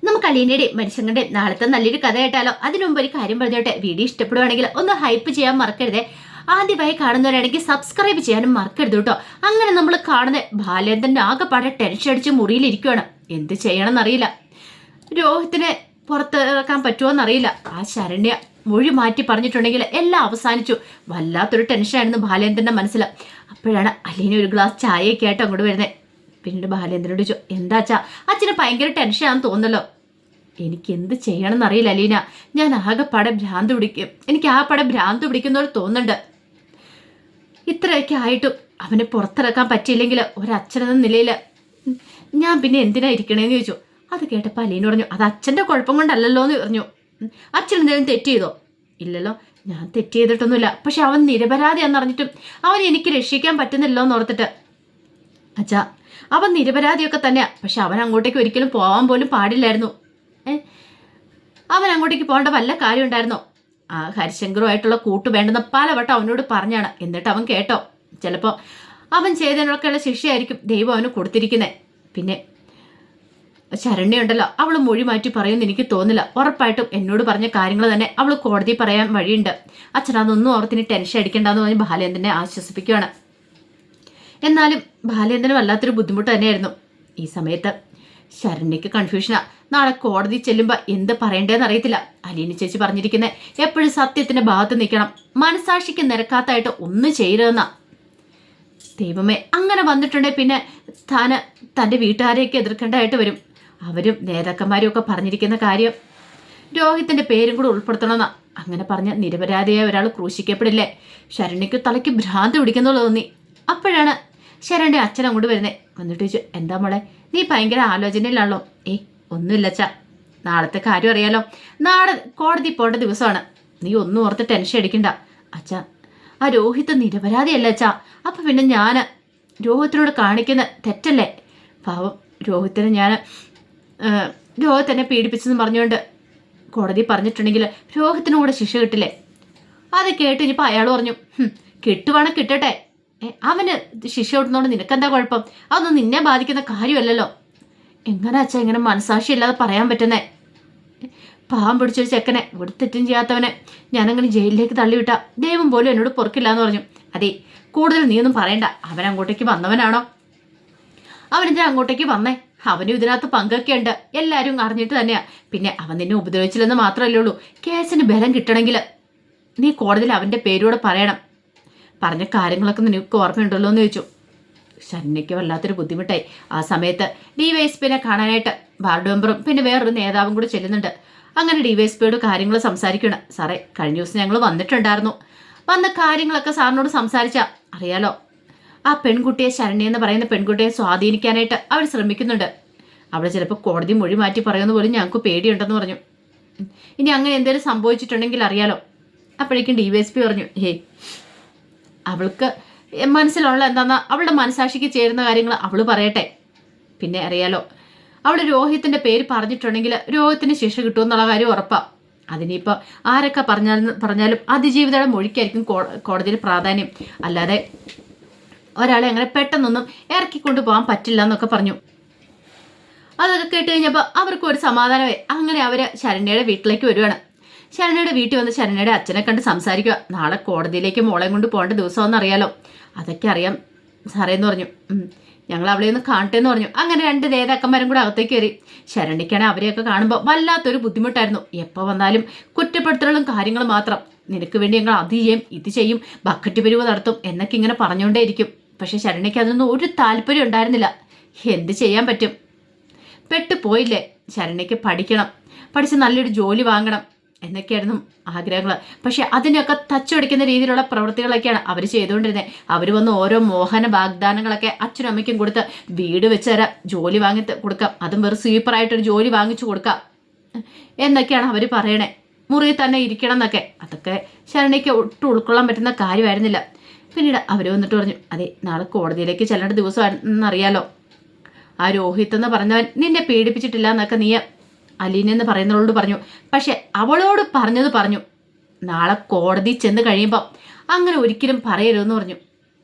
നമുക്ക് അലീനയുടെയും മനുഷ്യങ്ങളുടെയും നാളത്തെ നല്ലൊരു കഥ കേട്ടാലോ? അതിനു മുമ്പ് ഒരു കാര്യം പറഞ്ഞോട്ടെ, വീഡിയോ ഇഷ്ടപ്പെടുവാണെങ്കിൽ ഒന്ന് ഹൈപ്പ് ചെയ്യാൻ മറക്കരുതേ. ആദ്യമായി കാണുന്നവരാണെങ്കിൽ സബ്സ്ക്രൈബ് ചെയ്യാനും മറക്കരുത് കേട്ടോ. അങ്ങനെ നമ്മൾ കാണുന്ന ബാലേന്ദ്രൻ്റെ ആകെപ്പാടെ ടെൻഷൻ അടിച്ച് മുറിയിലിരിക്കുകയാണ്. എന്ത് ചെയ്യണമെന്നറിയില്ല. രോഹിത്തിനെ പുറത്തിറക്കാൻ പറ്റുമോന്നറിയില്ല. ആ ശരണ്യ മൊഴി മാറ്റി പറഞ്ഞിട്ടുണ്ടെങ്കിൽ എല്ലാം അവസാനിച്ചു. വല്ലാത്തൊരു ടെൻഷനായിരുന്നു ബാലേന്ദ്രൻ്റെ മനസ്സിൽ. അപ്പോഴാണ് അലീന ഒരു ഗ്ലാസ് ചായയൊക്കെ ആയിട്ട് അങ്ങോട്ട് വരുന്നത്. പിന്നീട് ബാലേന്ദ്രനോട് ചോദിച്ചു, എന്താ അച്ഛാ? അച്ഛന് ഭയങ്കര ടെൻഷനാണെന്ന് തോന്നല്ലോ. എനിക്ക് എന്ത് ചെയ്യണമെന്നറിയില്ല അലീന. ഞാൻ ആകെപ്പാടെ ഭ്രാന്ത് പിടിക്കും. എനിക്ക് ആകെപ്പാടെ ഭ്രാന്ത് പിടിക്കുന്നവർ തോന്നുന്നുണ്ട്. ഇത്രയൊക്കെ ആയിട്ടും അവനെ പുറത്തിറക്കാൻ പറ്റിയില്ലെങ്കിൽ ഒരച്ഛനെന്ന നിലയിൽ ഞാൻ പിന്നെ എന്തിനാ ഇരിക്കണേന്ന് ചോദിച്ചു. അത് കേട്ടപ്പോൾ അലീന പറഞ്ഞു, അത് അച്ഛൻ്റെ കുഴപ്പം കൊണ്ടല്ലല്ലോ എന്ന് പറഞ്ഞു. അച്ഛൻ എന്തെങ്കിലും തെറ്റ് ചെയ്തോ? ഇല്ലല്ലോ, ഞാൻ തെറ്റ് ചെയ്തിട്ടൊന്നുമില്ല. പക്ഷെ അവൻ നിരപരാധിയാന്ന് അറിഞ്ഞിട്ടും അവൻ എനിക്ക് രക്ഷിക്കാൻ പറ്റുന്നില്ലോ എന്ന് ഓർത്തിട്ട്. അച്ഛാ, അവൻ നിരപരാധിയൊക്കെ തന്നെയാ. പക്ഷെ അവൻ അങ്ങോട്ടേക്ക് ഒരിക്കലും പോകാൻ പോലും പാടില്ലായിരുന്നു. അവൻ അങ്ങോട്ടേക്ക് പോകേണ്ട വല്ല കാര്യം ഉണ്ടായിരുന്നോ? ആ ഹരിശങ്കറുമായിട്ടുള്ള കൂട്ട് വേണ്ടെന്ന് പലവട്ടം അവനോട് പറഞ്ഞാണ്. എന്നിട്ട് അവൻ കേട്ടോ? ചിലപ്പോൾ അവൻ ചെയ്തതിനൊക്കെയുള്ള ശിക്ഷയായിരിക്കും ദൈവം അവന് കൊടുത്തിരിക്കുന്നത്. പിന്നെ ശരണ്യുണ്ടല്ലോ, അവൾ മൊഴി മാറ്റി പറയുമെന്ന് എനിക്ക് തോന്നില്ല. ഉറപ്പായിട്ടും എന്നോട് പറഞ്ഞ കാര്യങ്ങൾ തന്നെ അവൾ കോടതി പറയാൻ വഴിയുണ്ട്. അച്ഛനതൊന്നും ഓർത്തിന് ടെൻഷൻ അടിക്കേണ്ടെന്ന് പറഞ്ഞ് ബാലേന്ദ്രനെ ആശ്വസിപ്പിക്കുകയാണ്. എന്നാലും ബാലേന്ദ്രന് വല്ലാത്തൊരു ബുദ്ധിമുട്ട് തന്നെയായിരുന്നു. ഈ സമയത്ത് ശരണ്യക്ക് കൺഫ്യൂഷനാ. നാളെ കോടതി ചെല്ലുമ്പോൾ എന്ത് പറയണ്ടേന്ന് അറിയത്തില്ല. അലീന ചേച്ചി പറഞ്ഞിരിക്കുന്നത് എപ്പോഴും സത്യത്തിന്റെ ഭാഗത്ത് നിൽക്കണം, മനസാക്ഷിക്ക് നിരക്കാത്തായിട്ട് ഒന്നും ചെയ്യരുതെന്നാ. ദൈവമേ, അങ്ങനെ വന്നിട്ടുണ്ടെങ്കിൽ പിന്നെ തൻ്റെ വീട്ടുകാരെയൊക്കെ എതിർക്കേണ്ടതായിട്ട് വരും. അവരും നേതാക്കന്മാരും ഒക്കെ പറഞ്ഞിരിക്കുന്ന കാര്യം രോഹിത്തിന്റെ പേരും കൂടെ ഉൾപ്പെടുത്തണമെന്നാ. അങ്ങനെ പറഞ്ഞ നിരപരാധിയായ ഒരാൾ ക്രൂശിക്കപ്പെടില്ലേ? ശരണ്യക്ക് തലയ്ക്ക് ഭ്രാന്ത് പിടിക്കുന്നുള്ളൂ തോന്നി. അപ്പോഴാണ് ശരണ്യ അച്ഛൻ അങ്ങോട്ട് വരുന്നേ. വന്നിട്ട് ചോദിച്ചു, എന്താ മോളെ, നീ ഭയങ്കര ആലോചനയിലാണല്ലോ? ഒന്നുമില്ല അച്ഛാ, നാളത്തെ കാര്യം അറിയാലോ. നാളെ കോടതി പോകേണ്ട ദിവസമാണ്. നീ ഒന്നും ഓർത്ത് ടെൻഷൻ അടിക്കണ്ട അച്ഛാ. ആ രോഹിത്ത് നിരപരാധിയല്ല അച്ഛാ. അപ്പം പിന്നെ ഞാൻ രോഹിത്തിനോട് കാണിക്കുന്ന തെറ്റല്ലേ? പാവം രോഹിത്തിനെ രോഹിത്തിനെ പീഡിപ്പിച്ചെന്ന് പറഞ്ഞുകൊണ്ട് കോടതി പറഞ്ഞിട്ടുണ്ടെങ്കിൽ രോഹിത്തിനും കൂടെ ശിക്ഷ കിട്ടില്ലേ? അത് കേട്ട് ഇനിയിപ്പോൾ അയാൾ പറഞ്ഞു, കിട്ടുവാണെങ്കിൽ കിട്ടട്ടെ, അവന് ശിക്ഷ കിട്ടുന്നതുകൊണ്ട് നിനക്കെന്താ കുഴപ്പം? അതൊന്നും നിന്നെ ബാധിക്കുന്ന കാര്യമല്ലല്ലോ. എങ്ങനെ അച്ഛാ ഇങ്ങനെ മനസാക്ഷി ഇല്ലാതെ പറയാൻ പറ്റുന്നേ? പാവം പിടിച്ചൊരു ചെക്കനെ, ഇവിടെ തെറ്റും ചെയ്യാത്തവനെ ഞാനങ്ങനെ ജയിലിലേക്ക് തള്ളിവിട്ട ദൈവം പോലും എന്നോട് പൊറുക്കില്ല എന്ന് പറഞ്ഞു. അതെ, കൂടുതൽ നീയൊന്നും പറയണ്ട. അവൻ അങ്ങോട്ടേക്ക് വന്നവനാണോ? അവനെന്താ അങ്ങോട്ടേക്ക് വന്നേ? അവനും ഇതിനകത്ത് പങ്കൊക്കെ ഉണ്ട്. എല്ലാവരും അറിഞ്ഞിട്ട് തന്നെയാ. പിന്നെ അവൻ നിന്നെ ഉപദ്രവിച്ചില്ലെന്ന് മാത്രമല്ലേ ഉള്ളൂ. കേസിന് ബലം കിട്ടണമെങ്കിൽ നീ കോടതിയിൽ അവൻ്റെ പേരൂടെ പറയണം. പറഞ്ഞ കാര്യങ്ങളൊക്കെ നിനക്ക് ഓർമ്മയുണ്ടല്ലോ എന്ന് ചോദിച്ചു. ശരണ്യയ്ക്ക് വല്ലാത്തൊരു ബുദ്ധിമുട്ടായി. ആ സമയത്ത് ഡിവൈഎസ്പിനെ കാണാനായിട്ട് വാർഡ് മെമ്പറും പിന്നെ വേറൊരു നേതാവും കൂടി ചെല്ലുന്നുണ്ട്. അങ്ങനെ ഡിവൈഎസ്പിയോട് കാര്യങ്ങൾ സംസാരിക്കണം. സാറേ, കഴിഞ്ഞ ദിവസം ഞങ്ങൾ വന്നിട്ടുണ്ടായിരുന്നു. വന്ന കാര്യങ്ങളൊക്കെ സാറിനോട് സംസാരിച്ചാൽ അറിയാലോ. ആ പെൺകുട്ടിയെ, ശരണ്യ എന്ന് പറയുന്ന പെൺകുട്ടിയെ സ്വാധീനിക്കാനായിട്ട് അവർ ശ്രമിക്കുന്നുണ്ട്. അവിടെ ചിലപ്പോൾ കോടതി മൊഴി മാറ്റി പറയുമെന്ന് പോലും ഞങ്ങൾക്ക് പേടിയുണ്ടെന്ന് പറഞ്ഞു. ഇനി അങ്ങനെ എന്തെങ്കിലും സംഭവിച്ചിട്ടുണ്ടെങ്കിൽ അറിയാലോ. അപ്പോഴേക്കും ഡിവൈഎസ്പി പറഞ്ഞു, അവൾക്ക് മനസ്സിലുള്ള എന്താണെന്നാ അവളുടെ മനസാക്ഷിക്ക് ചേരുന്ന കാര്യങ്ങൾ അവൾ പറയട്ടെ. പിന്നെ അറിയാലോ, അവൾ രോഹിത്തിൻ്റെ പേര് പറഞ്ഞിട്ടുണ്ടെങ്കിൽ രോഹിത്തിന് ശിക്ഷ കിട്ടുമെന്നുള്ള കാര്യം ഉറപ്പാണ്. അതിനിപ്പോൾ ആരൊക്കെ പറഞ്ഞാലും അതിജീവിതയുടെ മൊഴിക്കായിരിക്കും കോടതിയിൽ പ്രാധാന്യം. അല്ലാതെ ഒരാളെ അങ്ങനെ പെട്ടെന്നൊന്നും ഇറക്കിക്കൊണ്ടു പോകാൻ പറ്റില്ല എന്നൊക്കെ പറഞ്ഞു. അതൊക്കെ കേട്ട് കഴിഞ്ഞപ്പോൾ അവർക്കും ഒരു സമാധാനമായി. അങ്ങനെ അവർ ശരണ്യയുടെ വീട്ടിലേക്ക് വരുവാണ്. ശരണ്യയുടെ വീട്ടിൽ വന്ന് ശരണ്യയുടെ അച്ഛനെ കണ്ട് സംസാരിക്കുക. നാളെ കോടതിയിലേക്ക് മോളെ കൊണ്ട് പോകേണ്ട ദിവസമെന്ന് അറിയാലോ. അതൊക്കെ അറിയാം സാറേ എന്ന് പറഞ്ഞു. ഞങ്ങൾ അവളെ ഒന്ന് കാണട്ടെ എന്ന് പറഞ്ഞു. അങ്ങനെ രണ്ട് നേതാക്കന്മാരും കൂടെ അകത്തേക്ക് കയറി. ശരണ്യക്കാണെങ്കിൽ അവരെയൊക്കെ കാണുമ്പോൾ വല്ലാത്തൊരു ബുദ്ധിമുട്ടായിരുന്നു. എപ്പോൾ വന്നാലും കുറ്റപ്പെടുത്തലും കാര്യങ്ങളും മാത്രം. നിനക്ക് വേണ്ടി ഞങ്ങൾ അത് ചെയ്യും, ഇത് ചെയ്യും, ബക്കറ്റ് പിരിവ് നടത്തും എന്നൊക്കെ ഇങ്ങനെ പറഞ്ഞുകൊണ്ടേയിരിക്കും. പക്ഷെ ശരണ്യയ്ക്ക് അതൊന്നും ഒരു താല്പര്യം ഉണ്ടായിരുന്നില്ല. എന്ത് ചെയ്യാൻ പറ്റും? പെട്ടുപോയില്ലേ? ശരണ്യയ്ക്ക് പഠിക്കണം, പഠിച്ച് നല്ലൊരു ജോലി വാങ്ങണം എന്നൊക്കെയായിരുന്നു ആഗ്രഹങ്ങൾ. പക്ഷെ അതിനൊക്കെ തച്ചുപിടിക്കുന്ന രീതിയിലുള്ള പ്രവൃത്തികളൊക്കെയാണ് അവർ ചെയ്തുകൊണ്ടിരുന്നത്. അവർ വന്ന് ഓരോ മോഹന വാഗ്ദാനങ്ങളൊക്കെ അച്ഛനും അമ്മയ്ക്കും കൊടുത്ത് വീട് വെച്ച് തരാം, ജോലി വാങ്ങി കൊടുക്കാം, അതും വെറും സ്വീപ്പറായിട്ടൊരു ജോലി വാങ്ങിച്ചു കൊടുക്കാം എന്നൊക്കെയാണ് അവർ പറയണേ. മുറിയിൽ തന്നെ ഇരിക്കണം എന്നൊക്കെ. അതൊക്കെ ശരണ്യയ്ക്ക് ഒട്ടും ഉൾക്കൊള്ളാൻ പറ്റുന്ന കാര്യമായിരുന്നില്ല. പിന്നീട് അവർ വന്നിട്ട് പറഞ്ഞു, അതെ, നാളെ കോടതിയിലേക്ക് ചെല്ലേണ്ട ദിവസമാണെന്നറിയാലോ. ആ രോഹിത്ത് എന്ന് പറഞ്ഞവൻ നിന്നെ പീഡിപ്പിച്ചിട്ടില്ല എന്നൊക്കെ നീ അലീന എന്ന് പറയുന്നവളോട് പറഞ്ഞു. പക്ഷെ അവളോട് പറഞ്ഞു, നാളെ കോടതി ചെന്ന് കഴിയുമ്പം അങ്ങനെ ഒരിക്കലും പറയരുതെന്ന് പറഞ്ഞു.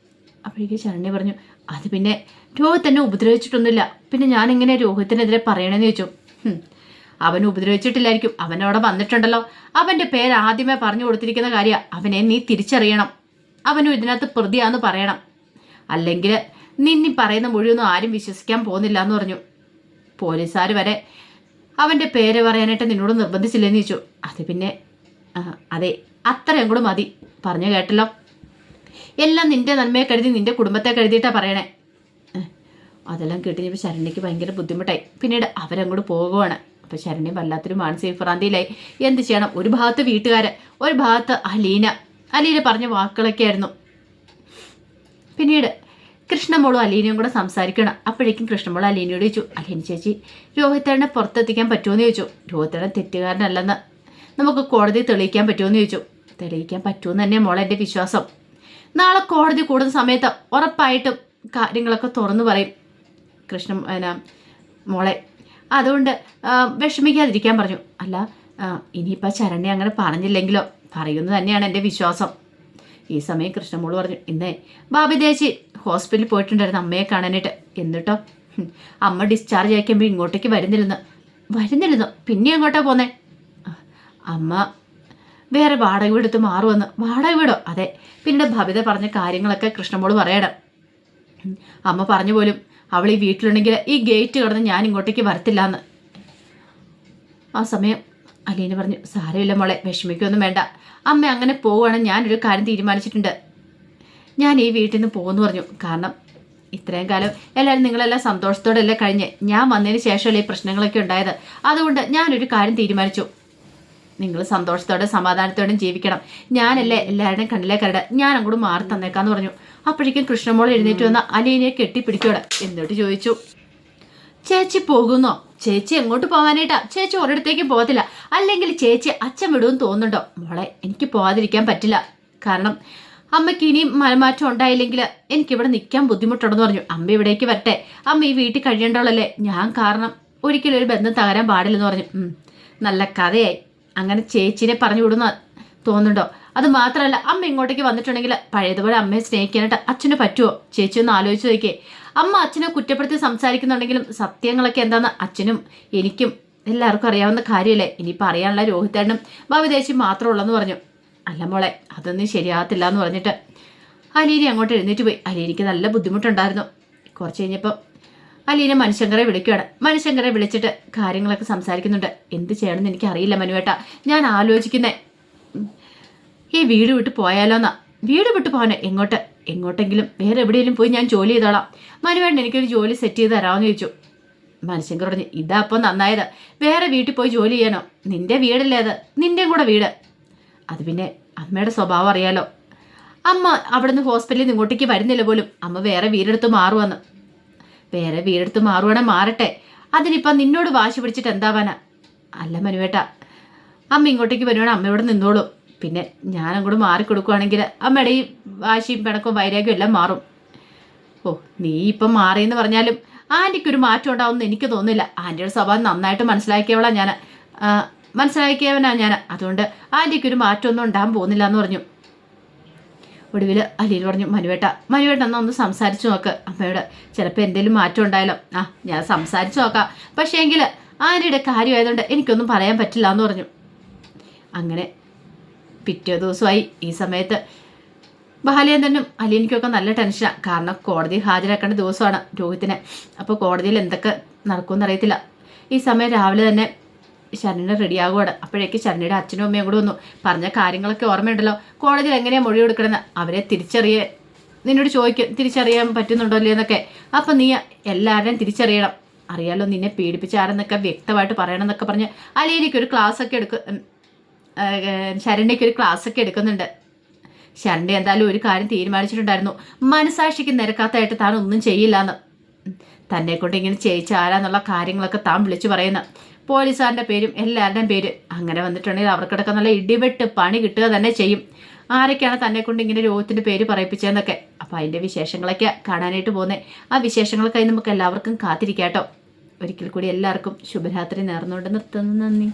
അപ്പോഴേക്കും ശരണ്യ പറഞ്ഞു, അത് പിന്നെ രോഹിത് എന്നെ ഉപദ്രവിച്ചിട്ടൊന്നുമില്ല, പിന്നെ ഞാനെങ്ങനെ രോഹിത്തിനെതിരെ പറയണമെന്ന് ചോദിച്ചു. അവൻ ഉപദ്രവിച്ചിട്ടില്ലായിരിക്കും, അവനവിടെ വന്നിട്ടുണ്ടല്ലോ. അവൻ്റെ പേര് ആദ്യമേ പറഞ്ഞു കൊടുത്തിരിക്കുന്ന കാര്യമാണ്. അവനെ നീ തിരിച്ചറിയണം, അവനും ഇതിനകത്ത് പ്രതിയാന്ന് പറയണം. അല്ലെങ്കിൽ നിന്നി പറയുന്ന മുഴുവൊന്നും ആരും വിശ്വസിക്കാൻ പോകുന്നില്ല എന്ന് പറഞ്ഞു. പോലീസുകാർ വരെ അവൻ്റെ പേര് പറയാനായിട്ട് നിന്നോട് നിർബന്ധിച്ചില്ലെന്ന് ചോദിച്ചു. അത് പിന്നെ അതെ, അത്രയും കൂടെ മതി, പറഞ്ഞു കേട്ടല്ലോ. എല്ലാം നിന്റെ നന്മയെ കരുതി, നിന്റെ കുടുംബത്തെ കരുതിയിട്ടാണ് പറയണേ. അതെല്ലാം കേട്ടിപ്പോൾ ശരണ്യക്ക് ഭയങ്കര ബുദ്ധിമുട്ടായി. പിന്നീട് അവരങ്ങോട്ട് പോകുവാണ്. അപ്പോൾ ശരണ്യ വല്ലാത്തൊരു മാനസിക ഭ്രാന്തിയിലായി. എന്ത് ചെയ്യണം? ഒരു ഭാഗത്ത് വീട്ടുകാർ, ഒരു ഭാഗത്ത് അലീന പറഞ്ഞ വാക്കുകളൊക്കെ ആയിരുന്നു. പിന്നീട് കൃഷ്ണമോളും അലീനയും കൂടെ സംസാരിക്കണം. അപ്പോഴേക്കും കൃഷ്ണമോൾ അലീനയോട് ചോദിച്ചു, അലീന ചേച്ചി, രോഹിത്തേട്ടനെ പുറത്തെത്തിക്കാൻ പറ്റുമെന്ന് ചോദിച്ചു. രോഹിത്തേട്ടൻ തെറ്റുകാരനല്ലെന്ന് നമുക്ക് കോടതി തെളിയിക്കാൻ പറ്റുമെന്ന് ചോദിച്ചു. തെളിയിക്കാൻ പറ്റുമെന്ന് തന്നെ മോളെ എൻ്റെ വിശ്വാസം. നാളെ കോടതി കൂടുന്ന സമയത്ത് ഉറപ്പായിട്ടും കാര്യങ്ങളൊക്കെ തുറന്നു പറയും മോളെ. അതുകൊണ്ട് വിഷമിക്കാതിരിക്കാൻ പറഞ്ഞു. അല്ല, ഇനിയിപ്പോൾ ശരണ്യ അങ്ങനെ പറഞ്ഞില്ലെങ്കിലോ? പറയുന്നത് തന്നെയാണ് എൻ്റെ വിശ്വാസം. ഈ സമയം കൃഷ്ണമോള് പറഞ്ഞു, ഇന്നേ ബാബിദേശി ഹോസ്പിറ്റലിൽ പോയിട്ടുണ്ടായിരുന്നു അമ്മയെ കാണാനായിട്ട്. എന്നിട്ടോ അമ്മ ഡിസ്ചാർജ് ആയിക്കുമ്പോൾ ഇങ്ങോട്ടേക്ക് വരുന്നില്ലെന്നോ? പിന്നെ എങ്ങോട്ടാ പോന്നേ? അമ്മ വേറെ വാടക വീടെടുത്ത് മാറുമെന്ന്. വാടക വീടോ? അതെ. പിന്നീട് ഭവിത പറഞ്ഞ കാര്യങ്ങളൊക്കെ കൃഷ്ണമോള് പറയണം. അമ്മ പറഞ്ഞു പോലും, അവൾ ഈ വീട്ടിലുണ്ടെങ്കിൽ ഈ ഗേറ്റ് കടന്ന് ഞാൻ ഇങ്ങോട്ടേക്ക് വരത്തില്ല എന്ന്. ആ സമയം അലീന പറഞ്ഞു, സാരമില്ല മോളെ, വിഷമിക്കൊന്നും വേണ്ട. അമ്മ അങ്ങനെ പോവുകയാണെങ്കിൽ ഞാനൊരു കാര്യം തീരുമാനിച്ചിട്ടുണ്ട്. ഞാൻ ഈ വീട്ടിൽ നിന്ന് പോകുമെന്ന് പറഞ്ഞു. കാരണം ഇത്രയും കാലം എല്ലാവരും നിങ്ങളെല്ലാം സന്തോഷത്തോടെ അല്ലേ കഴിഞ്ഞ്. ഞാൻ വന്നതിന് ശേഷമല്ലേ ഈ പ്രശ്നങ്ങളൊക്കെ ഉണ്ടായത്. അതുകൊണ്ട് ഞാനൊരു കാര്യം തീരുമാനിച്ചു. നിങ്ങൾ സന്തോഷത്തോടെ സമാധാനത്തോടെ ജീവിക്കണം. ഞാനല്ലേ എല്ലാവരുടെയും കണ്ണിലെ കരട്. ഞാൻ അങ്ങോട്ട് മാറി തന്നേക്കാന്ന് പറഞ്ഞു. അപ്പോഴേക്കും കൃഷ്ണമോൾ എഴുന്നേറ്റ് വന്ന അലീനയെ കെട്ടിപ്പിടിക്കോടെ. എന്നിട്ട് ചോദിച്ചു, ചേച്ചി പോകുന്നോ? ചേച്ചി എങ്ങോട്ട് പോകാനായിട്ടാ? ചേച്ചി ഒരിടത്തേക്കും പോകത്തില്ല. അല്ലെങ്കിൽ ചേച്ചി അച്ഛൻ വിടുമെന്ന് തോന്നുന്നുണ്ടോ? മോളെ, എനിക്ക് പോകാതിരിക്കാൻ പറ്റില്ല. കാരണം അമ്മയ്ക്ക് ഇനിയും മനമാറ്റം ഉണ്ടായില്ലെങ്കിൽ എനിക്കിവിടെ നിൽക്കാൻ ബുദ്ധിമുട്ടുണ്ടെന്ന് പറഞ്ഞു. അമ്മ ഇവിടേക്ക് വരട്ടെ, അമ്മ ഈ വീട്ടിൽ കഴിയേണ്ടവളല്ലേ. ഞാൻ കാരണം ഒരിക്കലും ഒരു ബന്ധം തകരാൻ പാടില്ലെന്ന് പറഞ്ഞു. നല്ല കഥയായി. അങ്ങനെ ചേച്ചിനെ പറഞ്ഞു വിടുന്ന തോന്നുന്നുണ്ടോ? അത് മാത്രമല്ല, അമ്മ ഇങ്ങോട്ടേക്ക് വന്നിട്ടുണ്ടെങ്കിൽ പഴയതുപോലെ അമ്മയെ സ്നേഹിക്കാനായിട്ട് അച്ഛന് പറ്റുമോ? ചേച്ചി ഒന്ന് ആലോചിച്ച് നോക്കിയേ. അമ്മ അച്ഛനെ കുറ്റപ്പെടുത്തി സംസാരിക്കുന്നുണ്ടെങ്കിലും സത്യങ്ങളൊക്കെ എന്താണെന്ന് അച്ഛനും എനിക്കും എല്ലാവർക്കും അറിയാവുന്ന കാര്യമല്ലേ. ഇനിയിപ്പോൾ അറിയാനുള്ള രോഹിത്തേട്ടനും ഭവിദേശി മാത്രമേ ഉള്ളെന്ന് പറഞ്ഞു. അല്ല മോളെ, അതൊന്നും ശരിയാകത്തില്ല എന്ന് പറഞ്ഞിട്ട് അലീന അങ്ങോട്ട് എഴുന്നേറ്റ് പോയി. അലീനയ്ക്ക് നല്ല ബുദ്ധിമുട്ടുണ്ടായിരുന്നു. കുറച്ച് കഴിഞ്ഞപ്പോൾ അലീന മനുശങ്കറെ വിളിക്കുകയാണ്. മനുശങ്കറെ വിളിച്ചിട്ട് കാര്യങ്ങളൊക്കെ സംസാരിക്കുന്നുണ്ട്. എന്ത് ചെയ്യണമെന്ന് എനിക്കറിയില്ല മനുവേട്ട. ഞാൻ ആലോചിക്കുന്നേ ഈ വീട് വിട്ട് പോയാലോന്നാ. വീട് വിട്ട് പോകാനോ? എങ്ങോട്ടെങ്കിലും വേറെ എവിടെയെങ്കിലും പോയി ഞാൻ ജോലി ചെയ്തോളാം. മനുവേട്ടൻ എനിക്കൊരു ജോലി സെറ്റ് ചെയ്ത് തരാമെന്ന് ചോദിച്ചു. മനുശങ്കർ പറഞ്ഞു, ഇതാ അപ്പോൾ നന്നായത്. വേറെ വീട്ടിൽ പോയി ജോലി ചെയ്യാനോ? നിന്റെ വീടല്ലേ അത്, നിൻ്റെയും കൂടെ വീട്. അത് പിന്നെ അമ്മയുടെ സ്വഭാവം അറിയാലോ. അമ്മ അവിടെ നിന്ന് ഹോസ്പിറ്റലിൽ നിന്ന് ഇങ്ങോട്ടേക്ക് വരുന്നില്ല പോലും. അമ്മ വേറെ വീടെടുത്ത് മാറുവന്ന്. വേറെ വീടെടുത്ത് മാറുവാണെങ്കിൽ മാറട്ടെ. അതിനിപ്പം നിന്നോട് വാശി പിടിച്ചിട്ട് എന്താവാനാ? അല്ല മനുവേട്ട, അമ്മ ഇങ്ങോട്ടേക്ക് വരുവാണെങ്കിൽ അമ്മയോട് നിന്നോളൂ. പിന്നെ ഞാൻ അങ്ങോട്ട് മാറിക്കൊടുക്കുവാണെങ്കിൽ അമ്മയുടെ ഈ വാശിയും പിണക്കവും വൈരാഗ്യവും എല്ലാം മാറും. ഓ, നീ ഇപ്പം മാറിയെന്ന് പറഞ്ഞാലും ആൻറ്റിക്കൊരു മാറ്റം ഉണ്ടാവുമെന്ന് എനിക്ക് തോന്നുന്നില്ല. ആൻറ്റിയുടെ സ്വഭാവം നന്നായിട്ട് മനസ്സിലാക്കിയവനാ ഞാൻ. അതുകൊണ്ട് ആൻറ്റിക്കൊരു മാറ്റമൊന്നും ഉണ്ടാകാൻ പോകുന്നില്ല എന്ന് പറഞ്ഞു. ഒടുവിൽ അലീന പറഞ്ഞു, മനുവേട്ട എന്നാൽ ഒന്ന് സംസാരിച്ചു നോക്ക് അമ്മയോട്. ചിലപ്പോൾ എന്തെങ്കിലും മാറ്റം ഉണ്ടായാലോ. ഞാൻ സംസാരിച്ചു നോക്കാം. പക്ഷേ എങ്കിൽ ആൻറ്റിയുടെ കാര്യമായതുകൊണ്ട് എനിക്കൊന്നും പറയാൻ പറ്റില്ല എന്ന് പറഞ്ഞു. അങ്ങനെ പിറ്റേ ദിവസമായി. ഈ സമയത്ത് ബാലേന്ദ്രനും അലീനയ്ക്കൊക്കെ നല്ല ടെൻഷനാണ്. കാരണം കോടതി ഹാജരാക്കേണ്ട ദിവസമാണ് രോഹിത്തിനെ. അപ്പോൾ കോടതിയിൽ എന്തൊക്കെ നടക്കുമെന്ന് അറിയത്തില്ല. ഈ സമയം രാവിലെ തന്നെ ശരണ്യ റെഡിയാകുവാണ്. അപ്പോഴേക്ക് ശരണ്യയുടെ അച്ഛനും അമ്മയും കൂടെ വന്നു. പറഞ്ഞ കാര്യങ്ങളൊക്കെ ഓർമ്മയുണ്ടല്ലോ. കോടതിയിൽ എങ്ങനെയാണ് മൊഴി കൊടുക്കണമെന്ന് അവരെ നിന്നോട് ചോദിക്കും, തിരിച്ചറിയാൻ പറ്റുന്നുണ്ടോ ഇല്ലേ എന്നൊക്കെ. അപ്പം നീ എല്ലാവരുടെയും തിരിച്ചറിയണം. അറിയാലോ, നിന്നെ പീഡിപ്പിച്ചാരെന്നൊക്കെ വ്യക്തമായിട്ട് പറയണം എന്നൊക്കെ പറഞ്ഞ് അലീനയ്ക്കൊരു ക്ലാസ്സൊക്കെ ശരണ്യയ്ക്കൊരു ക്ലാസ്സൊക്കെ എടുക്കുന്നുണ്ട്. ശരണ്യ എന്തായാലും ഒരു കാര്യം തീരുമാനിച്ചിട്ടുണ്ടായിരുന്നു. മനസാക്ഷിക്ക് നിരക്കാത്തതായിട്ട് താൻ ഒന്നും ചെയ്യില്ല എന്ന്. തന്നെ കൊണ്ട് ഇങ്ങനെ ചെയ്യിച്ചാരാന്നുള്ള കാര്യങ്ങളൊക്കെ താൻ വിളിച്ചു പറയുന്ന പോലീസുകാരുടെ പേരും എല്ലാവരുടെയും പേര് അങ്ങനെ വന്നിട്ടുണ്ടെങ്കിൽ അവർക്കിടക്ക് നല്ല ഇടിവെട്ട് പണി കിട്ടുക തന്നെ ചെയ്യും. ആരൊക്കെയാണ് തന്നെ കൊണ്ട് ഇങ്ങനെ രോഗത്തിൻ്റെ പേര് പറയിപ്പിച്ചതെന്നൊക്കെ. അപ്പോൾ അതിൻ്റെ വിശേഷങ്ങളൊക്കെ കാണാനായിട്ട് പോകുന്നത്. ആ വിശേഷങ്ങൾക്കായി നമുക്ക് എല്ലാവർക്കും കാത്തിരിക്കാം കേട്ടോ. ഒരിക്കൽ കൂടി എല്ലാവർക്കും ശുഭരാത്രി നേർന്നുകൊണ്ട് നിർത്തുന്നു. നന്ദി.